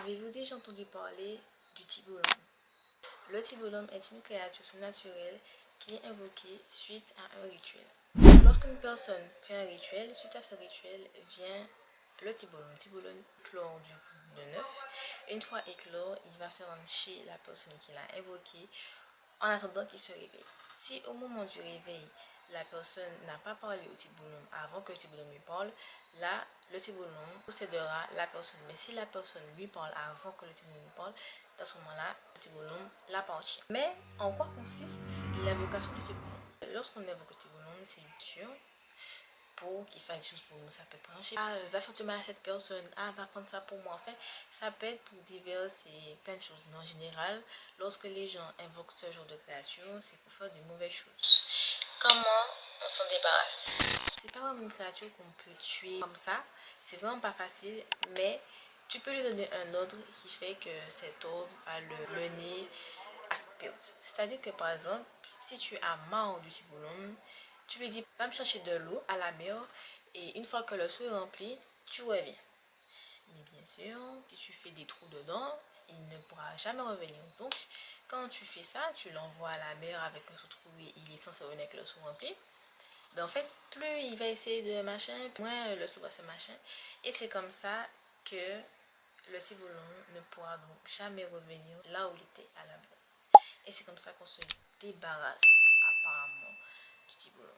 Avez-vous déjà entendu parler du Tibolon? Le Tibolon est une créature surnaturelle qui est invoquée suite à un rituel. Lorsqu'une personne fait un rituel, suite à ce rituel vient le Tibolon. Le Tibolon éclore du coup de neuf. Une fois éclore, il va se rendre chez la personne qui l'a invoqué en attendant qu'il se réveille. Si au moment du réveil, la personne n'a pas parlé au Tibolon avant que le Tibolon lui parle, là, le Tibolon possédera la personne. Mais si la personne lui parle avant que le Tibolon lui parle, à ce moment-là, le Tibolon l'appartient. Mais en quoi consiste l'invocation du Tibolon? Lorsqu'on invoque le Tibolon, c'est sûr pour qu'il fasse des choses pour nous. Ça peut être branché. Ah, va faire du mal à cette personne. Ah, va prendre ça pour moi. Enfin, ça peut être pour diverses et plein de choses. Mais en général, lorsque les gens invoquent ce genre de créature, c'est pour faire des mauvaises choses. Comment on s'en débarrasse? C'est pas vraiment une créature qu'on peut tuer comme ça. C'est vraiment pas facile. Mais tu peux lui donner un ordre qui fait que cet ordre va le mener à se perdre. C'est-à-dire que par exemple, si tu as marre du Tibolon, tu lui dis va me chercher de l'eau à la mer et une fois que le seau est rempli, tu reviens. Mais bien sûr, si tu fais des trous dedans, il ne pourra jamais revenir. Donc, quand tu fais ça, tu l'envoies à la mer avec un seau troué et il est censé revenir avec le seau rempli. Donc, en fait, plus il va essayer de machin, moins le seau va se machin. Et c'est comme ça que le Tibolon ne pourra donc jamais revenir là où il était à la base. Et c'est comme ça qu'on se débarrasse apparemment du Tibolon.